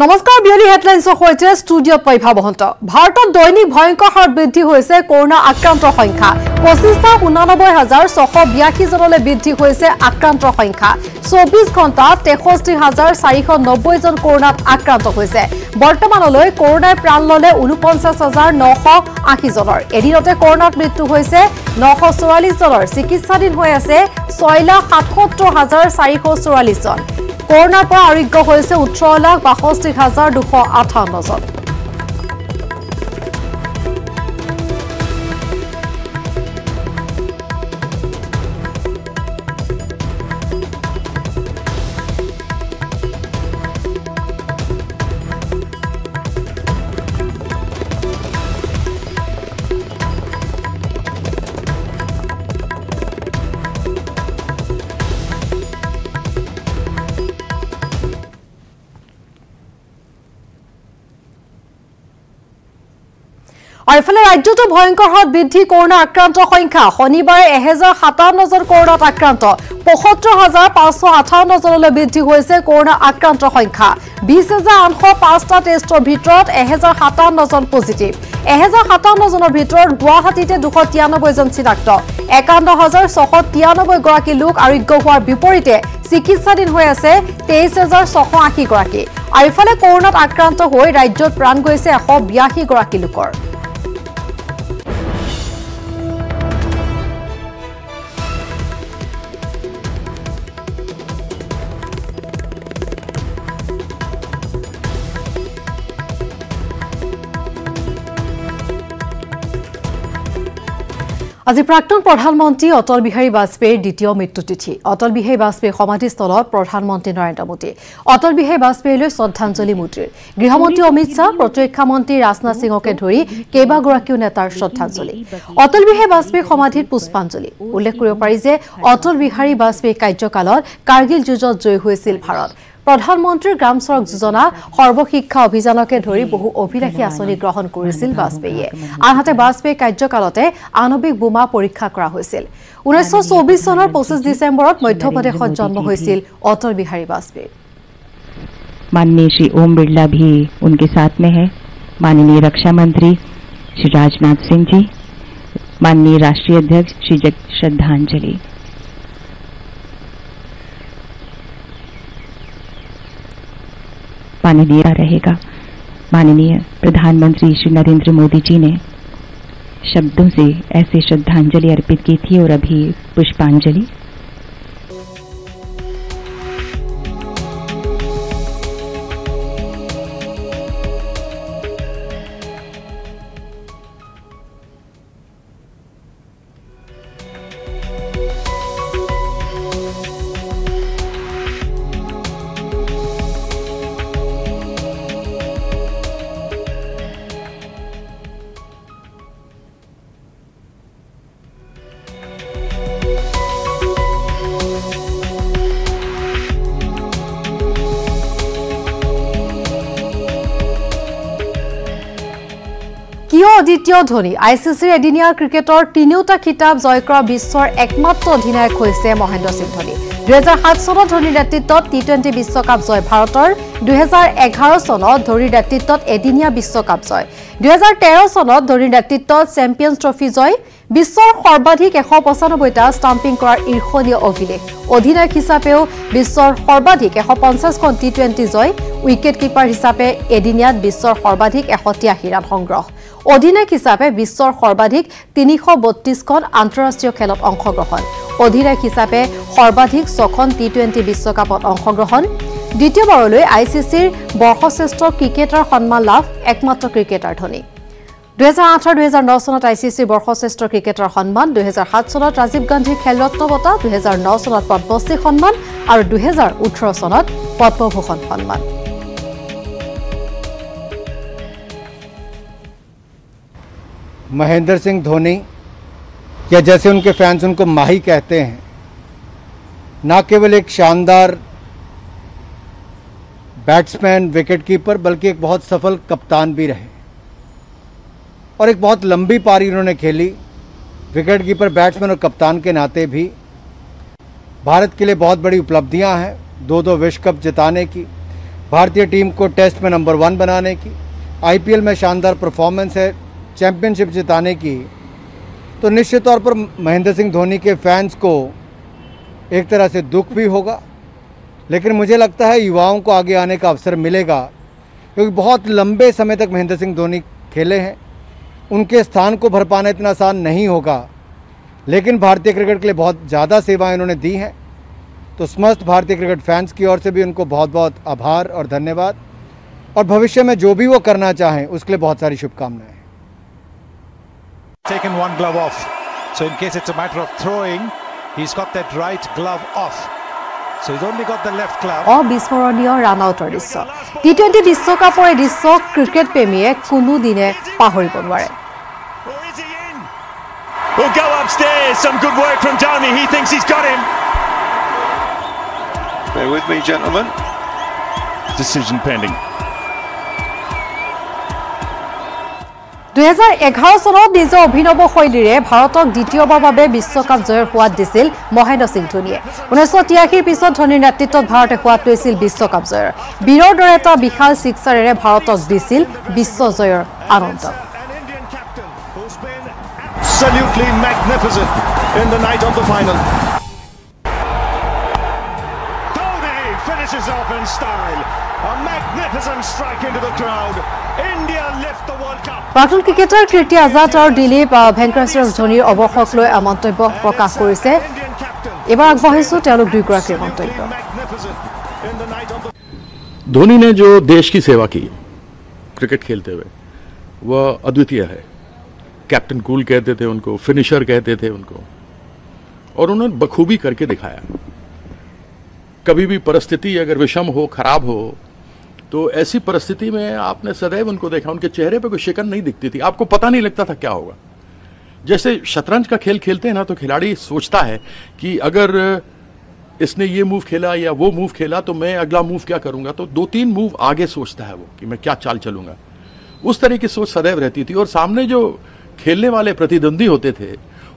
নমস্কাৰ বিয়লি হেডলাইন্সৰ সৈতে ষ্টুডিঅ'ত পইভা বহন্ত। ভাৰতত দৈনিক ভয়ংকৰ হাৰত বৃদ্ধি হৈছে কৰোনা আক্ৰান্তৰ সংখ্যা। 25,89,682 জনলৈ বৃদ্ধি হৈছে আক্ৰান্তৰ সংখ্যা। 24 ঘণ্টাত 63,490 জন কৰোনাত আক্ৰান্ত হৈছে। বৰ্তমানলৈ কৰোনাই প্ৰাণ ল'লে 49,980 জনৰ। এদিনতে কৰোনাত মৃত্যু হৈছে 944 জনৰ। চিকিৎসাধীন হৈ আছে 6,77,444 জন। কৰোনাৰ পৰা আৰোগ্য হৈছে 18,62,258 জন। और इफाले राज्यतो भयंकर हार बृद्धि कोरोना आक्रांत संख्या। शनिवार 1057 जन कोरोनात आक्रांत। 75,558 जनলৈ বৃদ্ধি হৈছে कोरोना आक्रांत संख्या। 20,805টা টেষ্টৰ ভিতৰত 1057 জন পজিটিভ। 1057 জনৰ ভিতৰত গুৱাহাটীতে 293 জন চিনাক্ত। 51,693 গৰাকী লোক আৰোগ্য হোৱাৰ বিপৰীতে চিকিৎসাধীন হৈ আছে 23,680 গৰাকী। আৰু ইফালে কোৰোনাত আক্ৰান্ত হৈ ৰাজ্যত প্ৰাণ গৈছে 182 গৰাকী লোকৰ। আজি প্ৰাক্তন প্ৰধানমন্ত্ৰী অটল বিহাৰী বাজপেয়ীৰ দ্বিতীয় মৃত্যুতিথি। অটল বিহাৰী বাজপেয়ীৰ সমাধিস্থলত প্ৰধানমন্ত্ৰী নৰেন্দ্ৰ মোদী অটল বিহাৰী বাজপেয়ীলৈ শ্ৰদ্ধাঞ্জলি মুদ্ৰিৰ। গৃহমন্ত্ৰী অমিত শ্বাহ, প্ৰতিৰক্ষা মন্ত্ৰী ৰাজনাথ সিঙকে ধৰি কেইবাগৰাকীও নেতাৰ শ্ৰদ্ধাঞ্জলি। অটল বিহাৰী বাজপেয়ীৰ সমাধিত পুষ্পাঞ্জলি। উল্লেখ কৰিব পাৰি যে অটল বিহাৰী বাজপেয়ীৰ কাৰ্যকালত কাৰ্গিল যুঁজত জয়ী হৈছিল ভাৰত। প্ৰধানমন্ত্ৰীৰ গ্ৰাম সড়ক যোজনা, সৰ্বশিক্ষা অভিযানকে ধৰি বহু অভিলাষী আঁচনি গ্ৰহণ কৰিছিল বাজপেয়ীয়ে। আনহাতে বাজপেয়ীৰ কাৰ্যকালতে আণৱিক বোমা পৰীক্ষা কৰা হৈছিল। 1924 চনৰ 25 ডিচেম্বৰত মধ্যপ্ৰদেশত জন্ম হৈছিল অটল বিহাৰী বাজপেয়ী। माननीय श्री ओम बिरला भी उनके साथ में है, माननीय रक्षा मंत्री श्री राजनाथ सिंह जी, माननीय राष्ट्रीय अध्यक्ष श्री श्रद्धांजलि। माननीय रहेगा माननीय प्रधानमंत्री श्री नरेंद्र मोदी जी ने शब्दों से ऐसे श्रद्धांजलि अर्पित की थी और अभी पुष्पांजलि। দ্বিতীয় ধোনী আইচিচিৰ এদিনীয়া ক্ৰিকেটৰ তিনিওটা খিতাপ জয় কৰা বিশ্বৰ একমাত্ৰ অধিনায়ক হৈছে মহেন্দ্ৰ সিং ধোনী। 2007 চনত ধোনীৰ নেতৃত্বত টি20 বিশ্বকাপ জয় ভাৰতৰ। 2011 চনত ধোনীৰ নেতৃত্বত এদিনীয়া বিশ্বকাপ জয়। 2013 চনত ধোনীৰ নেতৃত্বত চেম্পিয়ন্স ট্ৰফি জয়। বিশ্বৰ সৰ্বাধিক 195টা ষ্টাম্পিং কৰাৰ ঈৰ্ষণীয় অভিলেখ। অধিনায়ক হিচাপেও বিশ্বৰ সৰ্বাধিক 150খন টি20 জয়। উইকেট কিপাৰ হিচাপে এদিনীয়াত বিশ্বৰ সৰ্বাধিক 183 ৰান সংগ্ৰহ। অধিনায়ক হিচাপে বিশ্বৰ সৰ্বাধিক 332খন আন্তঃৰাষ্ট্ৰীয় খেলত অংশগ্ৰহণ। অধিনায়ক হিচাপে সৰ্বাধিক 6খন টি20 বিশ্বকাপত অংশগ্ৰহণ। দ্বিতীয়বাৰলৈ আইচিচিৰ বৰ্ষশ্ৰেষ্ঠ ক্ৰিকেটাৰ সন্মান লাভ একমাত্ৰ ক্ৰিকেটাৰ ধোনী। 2008 আৰু 2009 চনত আইচিচিৰ বৰ্ষশ্ৰেষ্ঠ ক্ৰিকেটাৰ সন্মান, 2007 চনত ৰাজীৱ গান্ধী খেলৰত্ন বঁটা, 2009 চনত পদ্মশ্ৰী সন্মান আৰু 2018 চনত পদ্মভূষণ সন্মান। महेंद्र सिंह धोनी, या जैसे उनके फैंस उनको माही कहते हैं, न केवल एक शानदार बैट्समैन, विकेटकीपर, बल्कि एक बहुत सफल कप्तान भी रहे और एक बहुत लंबी पारी उन्होंने खेली। विकेटकीपर, बैट्समैन और कप्तान के नाते भी भारत के लिए बहुत बड़ी उपलब्धियां हैं। 2-2 विश्व कप जिताने की, भारतीय टीम को टेस्ट में नंबर 1 बनाने की, IPL में शानदार परफॉर्मेंस है, चैंपियनशिप जिताने की, तो निश्चित तौर पर महेंद्र सिंह धोनी के फैंस को एक तरह से दुख भी होगा, लेकिन मुझे लगता है युवाओं को आगे आने का अवसर मिलेगा, क्योंकि बहुत लंबे समय तक महेंद्र सिंह धोनी खेले हैं। उनके स्थान को भर पाना इतना आसान नहीं होगा, लेकिन भारतीय क्रिकेट के लिए बहुत ज़्यादा सेवाएं उन्होंने दी हैं। तो समस्त भारतीय क्रिकेट फैंस की ओर से भी उनको बहुत बहुत आभार और धन्यवाद, और भविष्य में जो भी वो करना चाहें उसके लिए बहुत सारी शुभकामनाएं। Taken one glove off, so in case it's a matter of throwing, he's got that right glove off, so he's only got the left glove. অবিস্মৰণীয় ৰান আউটৰ দৃশ্য, T20 বিশ্বকাপৰ এই দৃশ্য ক্ৰিকেট প্ৰেমীয়ে কোনোদিনে পাহৰিব নোৱাৰে। Will go upstairs. Some good work from Dhoni. He thinks he's got him. Bear with me, gentlemen. Decision pending. 2011 চনত নিজৰ অভিনৱ শৈলীৰে ভাৰতক দ্বিতীয়বাৰ বাবে বিশ্বকাপ জয়ৰ সোৱাদ দিছিল মহেন্দ্ৰ সিং ধোনীয়ে। 1983 পিছত ধোনীৰ নেতৃত্বত ভাৰতে সোৱাদ লৈছিল বিশ্বকাপ জয়ৰ। বীৰৰ দৰে এটা বিশাল ছিক্সাৰেৰে ভাৰতক দিছিল বিশ্ব জয়ৰ আনন্দ। Absolutely magnificent in the night of the final. Dhoni finishes off in style. A magnificent strike into the crowd. India lift the World Cup. প্ৰাক্তন ক্ৰিকেটাৰ কীৰ্তি আজাদ আৰু দিলীপ ভেংকটেশ্বৰ ধোনীৰ অৱসৰক লৈ মন্তব্য প্ৰকাশ কৰিছে। এবাৰ আগবঢ়াইছো তেওঁলোক দুয়োগৰাকীৰ মন্তব্য। धोनी ने जो देश की सेवा की क्रिकेट खेलते हुए वह अद्वितीय है। कैप्टन कूल कहते थे उनको, फिनिशर कहते थे उनको, और उन्होंने बखूबी करके दिखाया। कभी भी परिस्थिति अगर विषम हो, खराब हो, तो ऐसी परिस्थिति में आपने सदैव उनको देखा, उनके चेहरे पे कोई शिकन नहीं दिखती थी, आपको पता नहीं लगता था क्या होगा। जैसे शतरंज का खेल खेलते हैं ना, तो खिलाड़ी सोचता है कि अगर इसने ये मूव खेला या वो मूव खेला तो मैं अगला मूव क्या करूंगा, तो 2-3 मूव आगे सोचता है वो कि मैं क्या चाल चलूंगा। उस तरह की सोच सदैव रहती थी, और सामने जो खेलने वाले प्रतिद्वंदी होते थे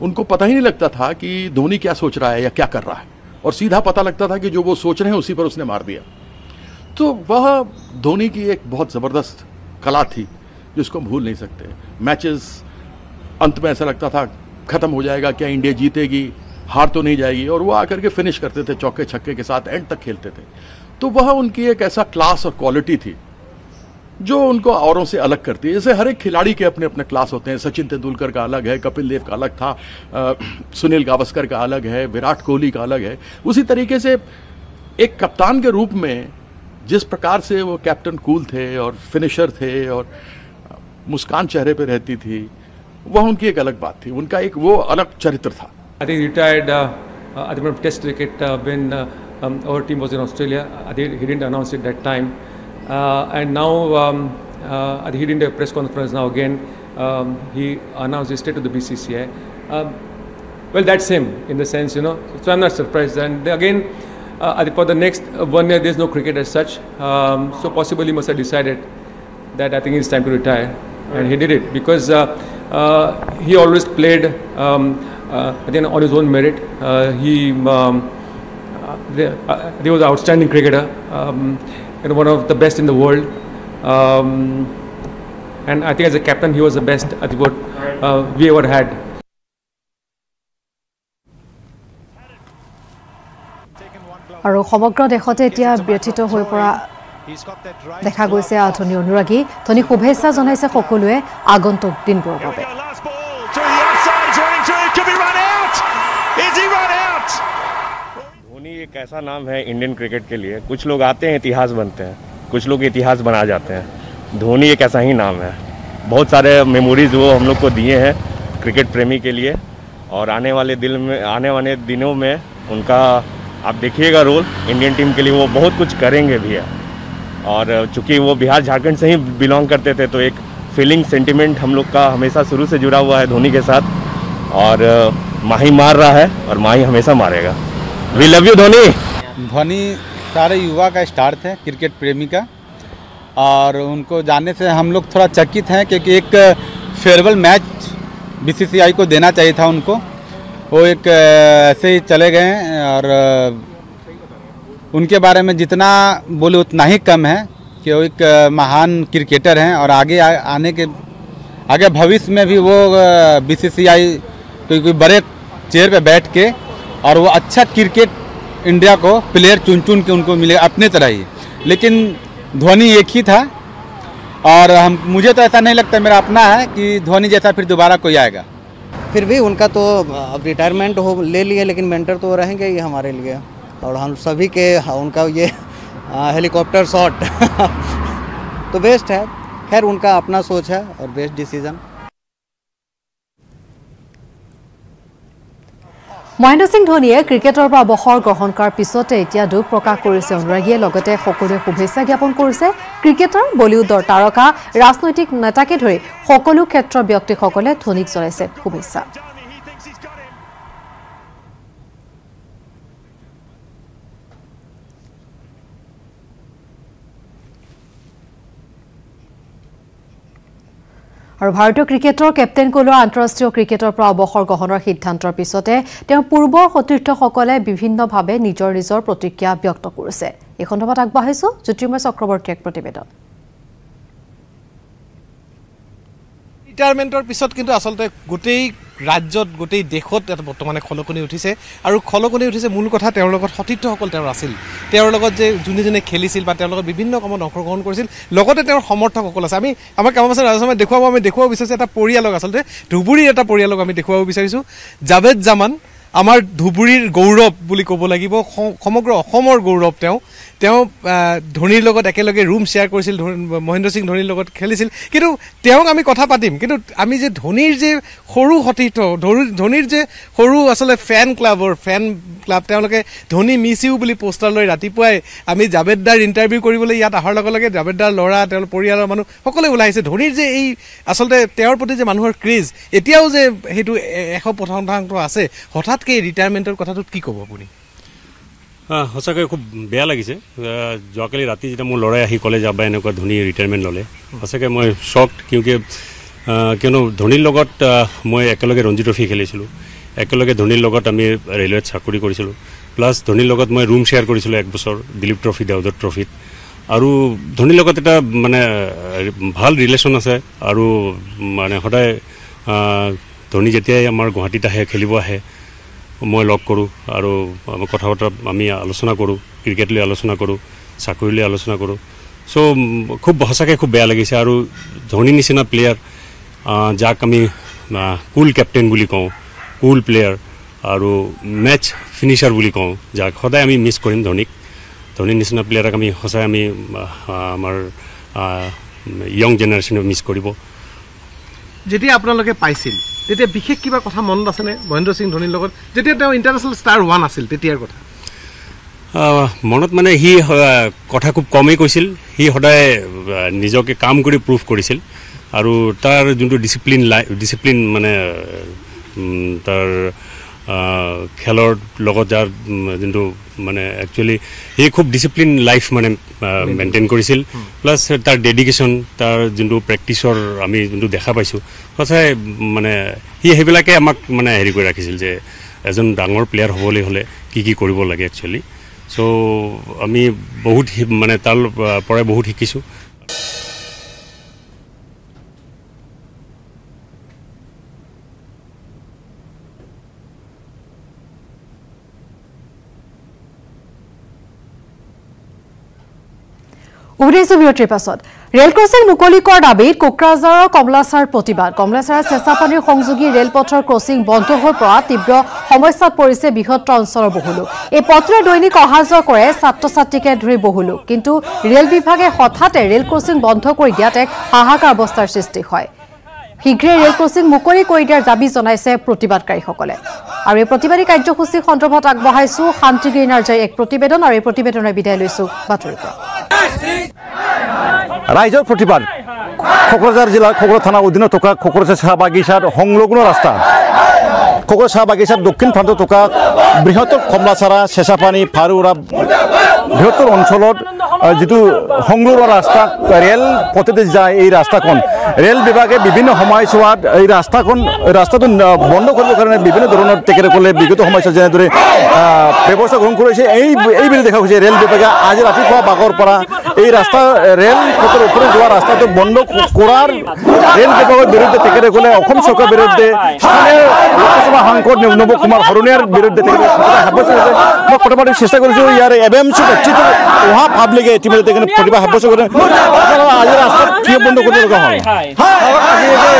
उनको पता ही नहीं लगता था कि धोनी क्या सोच रहा है या क्या कर रहा है, और सीधा पता लगता था कि जो वो सोच रहे हैं उसी पर उसने मार दिया। तो वह धोनी की एक बहुत ज़बरदस्त कला थी जिसको हम भूल नहीं सकते। मैचेस अंत में ऐसा लगता था ख़त्म हो जाएगा, क्या इंडिया जीतेगी, हार तो नहीं जाएगी, और वो आकर के फिनिश करते थे चौके छक्के के साथ, एंड तक खेलते थे। तो वह उनकी एक ऐसा क्लास और क्वालिटी थी जो उनको औरों से अलग करती है। जैसे हर एक खिलाड़ी के अपने अपने क्लास होते हैं। सचिन तेंदुलकर का अलग है, कपिल देव का अलग था, सुनील गावस्कर का अलग है, विराट कोहली का अलग है। उसी तरीके से एक कप्तान के रूप में जिस प्रकार से वो कैप्टन कूल थे और फिनिशर थे और मुस्कान चेहरे पे रहती थी, वह उनकी एक अलग बात थी, उनका एक वो अलग चरित्र था। I think he retired at the Test cricket when our team was in Australia. I think he didn't announce it that time. And now he didn't have a press conference now again. He announced it straight to the BCCI. Well, that's him in the sense, you know. So I'm not surprised. And again, for the next 1 year, there's no cricket as such. So possibly he must have decided that I think it's time to retire. And he did it because he always played again on his own merit. He was an outstanding cricketer. And one of the best in the world, and I think as a captain he was the best at what we ever had. আৰু সমগ্ৰ দেশতে এতিয়া ব্যথিত হৈ পৰা দেখা গৈছে ধোনী অনুৰাগী। ধোনী শুভেচ্ছা জনাইছে সকলোৱে আগন্তুক দিনবোৰৰ বাবে। धोनी एक ऐसा नाम है इंडियन क्रिकेट के लिए, कुछ लोग आते हैं इतिहास बनते हैं, कुछ लोग इतिहास बना जाते हैं। धोनी एक ऐसा ही नाम है। बहुत सारे मेमोरीज वो हम लोग को दिए हैं क्रिकेट प्रेमी के लिए, और आने वाले दिनों में उनका आप देखिएगा रोल इंडियन टीम के लिए, वो बहुत कुछ करेंगे भी है। और चूँकि वो बिहार झारखंड से ही बिलोंग करते थे, तो एक फीलिंग सेंटिमेंट हम लोग का हमेशा शुरू से जुड़ा हुआ है धोनी के साथ, और माही मार रहा है और माही हमेशा मारेगा। We love you Dhoni. Dhoni सारे युवा का स्टार थे, क्रिकेट प्रेमी का, और उनको जानने से हम लोग थोड़ा चकित हैं, क्योंकि एक फेयरवेल मैच बीसीसीआई को देना चाहिए था उनको। वो एक ऐसे ही चले गए हैं, और उनके बारे में जितना बोले उतना ही कम है कि वो एक महान क्रिकेटर हैं और आगे भविष्य में भी वो BCCI कोई बड़े चेयर पे बैठ के और वो अच्छा क्रिकेट इंडिया को प्लेयर चुन के उनको मिले अपने तरह ही। लेकिन धोनी एक ही था और मुझे तो ऐसा नहीं लगता, मेरा अपना है कि धोनी जैसा फिर दोबारा कोई आएगा। फिर भी उनका तो अब रिटायरमेंट ले लिए, लेकिन मेंटर तो रहेंगे ही हमारे लिए और हम सभी के उनका ये हेलीकॉप्टर शॉट तो बेस्ट है। खैर उनका अपना सोच है और बेस्ट डिसीजन। মহেন্দ্ৰ সিং ধোনীয়ে ক্ৰিকেটৰ পৰা অৱসৰ গ্ৰহণ কৰাৰ পিছতে এতিয়া দুখ প্ৰকাশ কৰিছে অনুৰাগীয়ে, লগতে সকলোৱে শুভেচ্ছা জ্ঞাপন কৰিছে। ক্ৰিকেটৰ বলিউডৰ তাৰকা, ৰাজনৈতিক নেতাকে ধৰি সকলো ক্ষেত্ৰৰ ব্যক্তিসকলে ধোনীক জনাইছে শুভেচ্ছা। আৰু ভাৰতীয় ক্ৰিকেটৰ কেপ্টেইন কোহলীৰ আন্তঃৰাষ্ট্ৰীয় ক্ৰিকেটৰ পৰা অৱসৰ গ্ৰহণৰ সিদ্ধান্তৰ পিছতে তেওঁৰ পূৰ্বৰ সতীৰ্থসকলে বিভিন্নভাৱে নিজৰ প্ৰতিক্ৰিয়া ব্যক্ত কৰিছে। এই সন্দৰ্ভত আগবঢ়াইছো জ্যোতিৰ্ময় চক্ৰৱৰ্তীৰ এক প্ৰতিবেদন। ৰিটায়াৰমেণ্টৰ পিছত কিন্তু আচলতে গোটেই ৰাজ্যত গোটেই দেশত এটা বৰ্তমানে খলকনি উঠিছে আৰু খলকনি উঠিছে মূল কথা তেওঁৰ লগত সতীৰ্থসকল তেওঁৰ আছিল, তেওঁৰ লগত যে যোনে খেলিছিল বা তেওঁৰ লগত বিভিন্ন কামত অংশগ্ৰহণ কৰিছিল, লগতে তেওঁৰ সমৰ্থকসকল আছে। আমাৰ কাম আছে ৰাজস্থানত আমি দেখুৱাব বিচাৰিছোঁ এটা পৰিয়ালক, আচলতে ধুবুৰীৰ এটা পৰিয়ালক আমি দেখুৱাব বিচাৰিছোঁ। জাভেদ জামান আমাৰ ধুবুৰীৰ গৌৰৱ বুলি ক'ব লাগিব, সমগ্ৰ অসমৰ গৌৰৱ। তেওঁ ধোনীৰ লগত একেলগে ৰুম শ্বেয়াৰ কৰিছিল, মহেন্দ্ৰ সিং ধোনীৰ লগত খেলিছিল। কিন্তু তেওঁক আমি কথা পাতিম, কিন্তু আমি যে ধোনীৰ যে সৰু সতীৰ্থ, ধোনীৰ যে সৰু আচলতে ফেন ক্লাব, তেওঁলোকে ধোনী মিছ ইউ বুলি পোষ্টাৰ লৈ ৰাতিপুৱাই আমি জাভেদদাৰ ইণ্টাৰভিউ কৰিবলৈ ইয়াত অহাৰ লগে লগে জাভেদদাৰ ল'ৰা, তেওঁৰ পৰিয়ালৰ মানুহ সকলোৱে ওলাই আহিছে। ধোনীৰ যে এই আচলতে তেওঁৰ প্ৰতি যে মানুহৰ ক্ৰেজ এতিয়াও যে সেইটো 100% আছে, হঠাৎকৈ ৰিটায়াৰমেণ্টৰ কথাটোত কি ক'ব আপুনি? সঁচাকৈ খুব বেয়া লাগিছে। যোৱাকালি ৰাতি যেতিয়া মোৰ ল'ৰাই আহি ক'লে যাবা এনেকুৱা ধোনী ৰিটায়াৰমেণ্ট ল'লে, সঁচাকৈ মই শ্বকড। কিয়নো ধোনীৰ লগত মই একেলগে ৰঞ্জী ট্ৰফি খেলিছিলোঁ, একেলগে ধোনীৰ লগত আমি ৰেলৱেত চাকৰি কৰিছিলোঁ, প্লাছ ধোনীৰ লগত মই ৰুম শ্বেয়াৰ কৰিছিলোঁ 1 বছৰ দিলীপ ট্ৰফি, দেৱদত্ত ট্ৰফিত। আৰু ধোনীৰ লগত এটা মানে ভাল ৰিলেশ্যন আছে আৰু মানে সদায় ধোনী যেতিয়াই আমাৰ গুৱাহাটীত আহে, খেলিব আহে, মই লগ কৰোঁ আৰু কথা বতৰা আমি আলোচনা কৰোঁ, ক্ৰিকেট লৈ আলোচনা কৰোঁ, চাকৰি লৈ আলোচনা কৰোঁ। চ' সঁচাকৈ খুব বেয়া লাগিছে। আৰু ধোনীৰ নিচিনা প্লেয়াৰ, যাক আমি কুল কেপ্টেইন বুলি কওঁ, কুল প্লেয়াৰ আৰু মেচ ফিনিচাৰ বুলি কওঁ, যাক সদায় আমি মিছ কৰিম ধোনীৰ নিচিনা প্লেয়াৰক আমি সঁচাই আমাৰ য়ং জেনেৰেশ্যনে মিছ কৰিব। যেতিয়া আপোনালোকে পাইছিল তেতিয়া বিশেষ কিবা কথা মনত আছেনে মহেন্দ্ৰ সিং ধোনীৰ লগত, যেতিয়া তেওঁ ইণ্টাৰনেশ্যনেল ষ্টাৰ 1 আছিল তেতিয়াৰ কথা? মনত মানে সি কথা খুব কমেই কৈছিল, সি সদায় নিজকে কাম কৰি প্ৰুভ কৰিছিল। আৰু তাৰ যোনটো ডিচিপ্লিন মানে তাৰ খেলৰ লগত যাৰ যোনটো মানে একচুৱেলি সি খুব ডিচিপ্লিন লাইফ মানে মেইনটেইন কৰিছিল, প্লাছ তাৰ ডেডিকেশ্যন, তাৰ যোনটো প্ৰেক্টিচৰ আমি যোনটো দেখা পাইছোঁ, সঁচাই মানে সি সেইবিলাকে আমাক মানে হেৰি কৰি ৰাখিছিল যে এজন ডাঙৰ প্লেয়াৰ হ'বলৈ হ'লে কি কৰিব লাগে একচুৱেলি। চ' আমি বহুত মানে তাৰ পৰাই বহুত শিকিছোঁ। উভতিছো বিৰতিৰ পাছত। ৰেল ক্ৰছিং মুকলি কৰাৰ দাবীত কোকৰাঝাৰৰ কমলাচাৰ প্ৰতিবাদ। কমলাচাৰৰ চেঁচাপানীৰ সংযোগী ৰেলপথৰ ক্ৰছিং বন্ধ হৈ পৰা তীব্ৰ সমস্যাত পৰিছে বৃহত্তৰ অঞ্চলৰ বহু লোক। এই পথৰে দৈনিক অহা যোৱা কৰে ছাত্ৰ ছাত্ৰীকে ধৰি বহু লোক। কিন্তু ৰেল বিভাগে হঠাতে ৰেল ক্ৰছিং বন্ধ কৰি দিয়াত এক হাহাকাৰ অৱস্থাৰ সৃষ্টি হয়। শীঘ্ৰে ৰেল ক্ৰছিং মুকলি কৰি দিয়াৰ দাবী জনাইছে প্ৰতিবাদকাৰীসকলে। আৰু এই প্ৰতিবাদী কাৰ্যসূচী সন্দৰ্ভত আগবঢ়াইছো শান্তিগিৰি নাৰ্জাৰীৰ এক প্ৰতিবেদন, আৰু এই প্ৰতিবেদনেৰে বিদায় লৈছো বাতৰিৰ পৰা। ৰাইজৰ প্ৰতিবাদ। কোকৰাঝাৰ জিলাৰ খগৰ থানাৰ অধীনত থকা কোকৰাঝাৰ চাহ বাগিচাৰ সংলগ্ন ৰাস্তা। কোকৰাঝাৰ চাহ বাগিচাৰ দক্ষিণ প্ৰান্তত থকা বৃহত্তৰ কমলাচাৰা, চেঁচাপানী, ফাৰুৰা বৃহত্তৰ অঞ্চলত যিটো সংলগ্ন ৰাস্তা ৰেল পথেদি যায় এই ৰাস্তাখন ৰেল বিভাগে বিভিন্ন সময়ছোৱাত এই ৰাস্তাটো বন্ধ কৰিবৰ কাৰণে বিভিন্ন ধৰণৰ তেখেতসকলে বিগত সময়ছোৱাত যেনেদৰে ব্যৱস্থা গ্ৰহণ কৰিছে এইবুলি দেখা গৈছে ৰেল বিভাগে আজি ৰাতিপুৱা বাগৰ পৰা এই ৰাস্তা ৰেল পথৰ ওপৰত যোৱা ৰাস্তাটো বন্ধ কৰাৰ ৰেল বিভাগৰ বিৰুদ্ধে তেখেতসকলে অসম চৰকাৰৰ বিৰুদ্ধে স্থানীয় লোকসভা সাংসদ নৱ কুমাৰ শৰণীয়াৰ বিৰুদ্ধে সাব্যস্ত কৰিছে মই কথা পাতিব চেষ্টা কৰিছোঁ ইয়াৰ এবিএমচি নেতৃত্ব অহা পাব্লিকে ইতিমধ্যে তেখেতে প্ৰতিভা সাব্যস্ত কৰে আজি ৰাস্তা কিয় বন্ধ কৰিব লগা হয়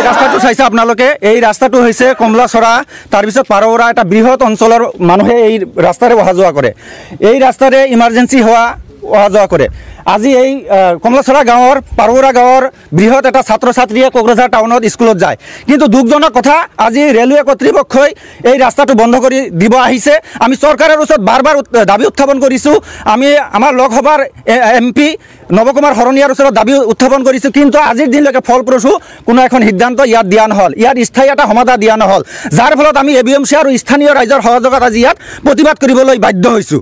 ৰাস্তাটো চাইছে আপোনালোকে এই ৰাস্তাটো হৈছে কমলাচৰা তাৰপিছত পাৰৌৰা এটা বৃহৎ অঞ্চলৰ মানুহে এই ৰাস্তাৰে অহা যোৱা কৰে এই ৰাস্তাৰে ইমাৰ্জেঞ্চি হোৱা অহা যোৱা কৰে আজি এই কমলাচৰা গাঁৱৰ পাৰৌৰা গাঁৱৰ বৃহৎ এটা ছাত্ৰ ছাত্ৰীয়ে কোকৰাঝাৰ টাউনত স্কুলত যায় কিন্তু দুখজনক কথা আজি ৰেলৱে কৰ্তৃপক্ষই এই ৰাস্তাটো বন্ধ কৰি দিব আহিছে আমি চৰকাৰৰ ওচৰত বাৰ দাবী উত্থাপন কৰিছোঁ আমি আমাৰ লোকসভাৰ MP নৱ কুমাৰ শৰণীয়াৰ ওচৰত দাবী উত্থাপন কৰিছোঁ কিন্তু আজিৰ দিনলৈকে ফলপ্ৰসূ কোনো এখন সিদ্ধান্ত ইয়াত দিয়া নহ'ল ইয়াত স্থায়ী এটা সমাধান দিয়া নহ'ল যাৰ ফলত আমি ABMC আৰু স্থানীয় ৰাইজৰ সহযোগত আজি ইয়াত প্ৰতিবাদ কৰিবলৈ বাধ্য হৈছোঁ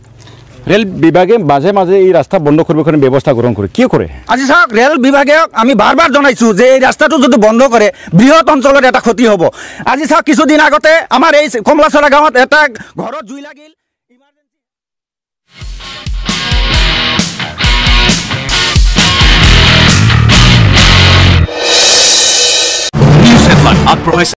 ৰেল বিভাগে মাজে মাজে এই ৰাস্তা বন্ধ কৰিবৰ কাৰণে ব্যৱস্থা গ্ৰহণ কৰে কি কৰে আজি চাওক ৰেল বিভাগে আমি বাৰ জনাইছোঁ যে এই ৰাস্তাটো যদি বন্ধ কৰে বৃহৎ অঞ্চলত এটা ক্ষতি হ'ব আজি চাওক কিছুদিন আগতে আমাৰ এই কমলাচৰা গাঁৱত এটা ঘৰত জুই লাগিল Niewsheadline